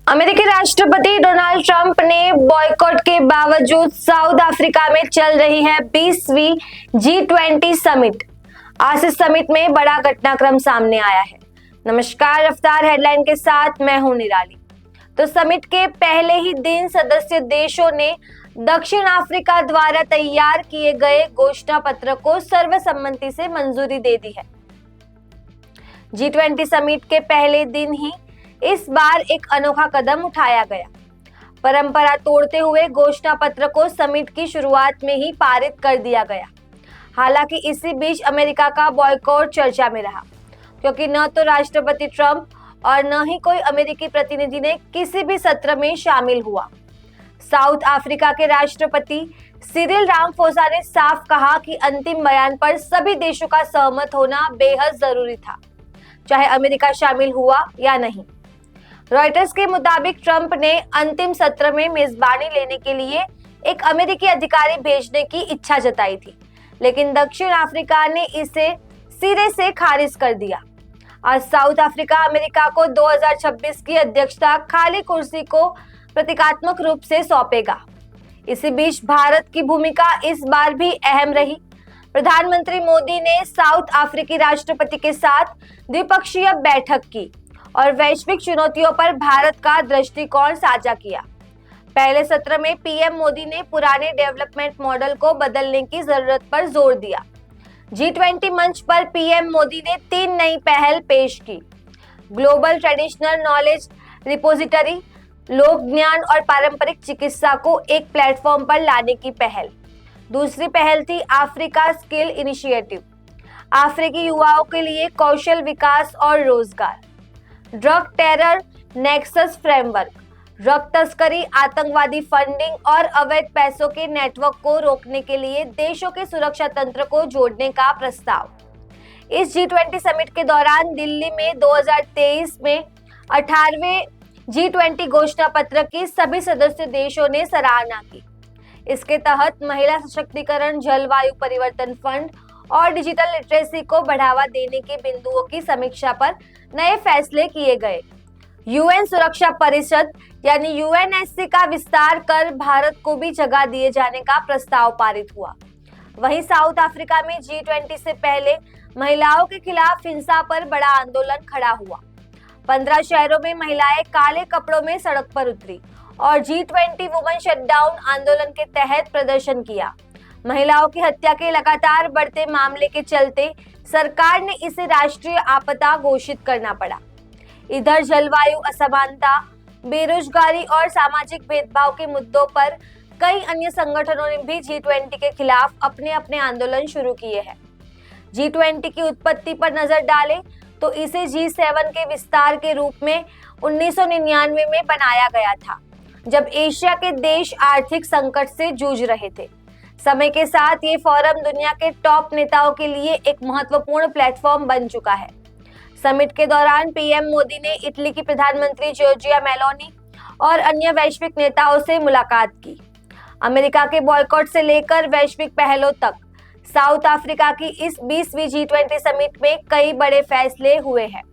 अमेरिकी राष्ट्रपति Donald Trump ने बॉयकॉट के बावजूद साउथ अफ्रीका में चल रही है 20वीं G20 समिट। आज इस समिट में बड़ा घटनाक्रम सामने आया है। नमस्कार, रफ्तार हेडलाइन के साथ मैं हूं निराली। तो समिट के पहले ही दिन सदस्य देशों ने दक्षिण अफ्रीका द्वारा तैयार किए गए घोषणा पत्र को सर्वसम्मति से मंजूरी दे दी है। G20 समिट के पहले दिन ही इस बार एक अनोखा कदम उठाया गया। परंपरा तोड़ते हुए घोषणा पत्र को समिट की शुरुआत में ही पारित कर दिया गया। हालांकि इसी बीच अमेरिका का बॉयकॉट चर्चा में रहा, क्योंकि न तो राष्ट्रपति ट्रंप और न ही कोई अमेरिकी प्रतिनिधि ने किसी भी सत्र में शामिल हुआ। साउथ अफ्रीका के राष्ट्रपति सिरिल रामाफोसा ने साफ कहा कि अंतिम बयान पर सभी देशों का सहमत होना बेहद जरूरी था, चाहे अमेरिका शामिल हुआ या नहीं। रॉयटर्स के मुताबिक ट्रंप ने अंतिम सत्र में मेजबानी लेने के लिए एक अमेरिकी अधिकारी भेजने की इच्छा जताई थी, लेकिन दक्षिण अफ्रीका ने इसे सिरे से खारिज कर दिया। आज साउथ अफ्रीका अमेरिका को 2026 की अध्यक्षता खाली कुर्सी को प्रतीकात्मक रूप से सौंपेगा। इसी बीच भारत की भूमिका इस बार भी अहम रही। प्रधानमंत्री मोदी ने साउथ अफ्रीकी राष्ट्रपति के साथ द्विपक्षीय बैठक की और वैश्विक चुनौतियों पर भारत का दृष्टिकोण साझा किया। पहले सत्र में पीएम मोदी ने पुराने डेवलपमेंट मॉडल को बदलने की जरूरत पर जोर दिया। G20 मंच पर पीएम मोदी ने 3 नई पहल पेश की। ग्लोबल ट्रेडिशनल नॉलेज रिपोजिटरी, लोक ज्ञान और पारंपरिक चिकित्सा को एक प्लेटफॉर्म पर लाने की पहल। दूसरी पहल थी अफ्रीका स्किल इनिशिएटिव, अफ्रीकी युवाओं के लिए कौशल विकास और रोजगार। Drug terror nexus framework, drug तस्करी, आतंकवादी फंडिंग और अवैध पैसों के नेटवर्क को रोकने के लिए देशों के सुरक्षा तंत्र को जोड़ने का प्रस्ताव। इस G20 समिट के दौरान दिल्ली में 2023 में 18वें G20 घोषणा पत्र की सभी सदस्य देशों ने सराहना की। इसके तहत महिला सशक्तिकरण, जलवायु परिवर्तन फंड और डिजिटल लिटरेसी को बढ़ावा देने के बिंदुओं की समीक्षा पर नए फैसले किए गए। यूएन सुरक्षा परिषद यानी UNSC का विस्तार कर भारत को भी जगह दिए जाने का प्रस्ताव पारित हुआ। वहीं साउथ अफ्रीका में G20 से पहले महिलाओं के खिलाफ हिंसा पर बड़ा आंदोलन खड़ा हुआ। 15 शहरों में महिलाएं काले कपड़ों में सड़क पर उतरी और G20 वुमेन शटडाउन आंदोलन के तहत प्रदर्शन किया। महिलाओं की हत्या के लगातार बढ़ते मामले के चलते सरकार ने इसे राष्ट्रीय आपदा घोषित करना पड़ा। इधर जलवायु असमानता, बेरोजगारी और सामाजिक भेदभाव के मुद्दों पर कई अन्य संगठनों ने भी G20 के खिलाफ अपने अपने आंदोलन शुरू किए हैं। G20 की उत्पत्ति पर नजर डालें तो इसे G7 के विस्तार के रूप में 1999 में बनाया गया था, जब एशिया के देश आर्थिक संकट से जूझ रहे थे। समय के साथ ये फोरम दुनिया के टॉप नेताओं के लिए एक महत्वपूर्ण प्लेटफॉर्म बन चुका है। समिट के दौरान पीएम मोदी ने इटली की प्रधानमंत्री जॉर्जिया मेलोनी और अन्य वैश्विक नेताओं से मुलाकात की। अमेरिका के बॉयकॉट से लेकर वैश्विक पहलों तक साउथ अफ्रीका की इस 20वीं G20 समिट में कई बड़े फैसले हुए हैं।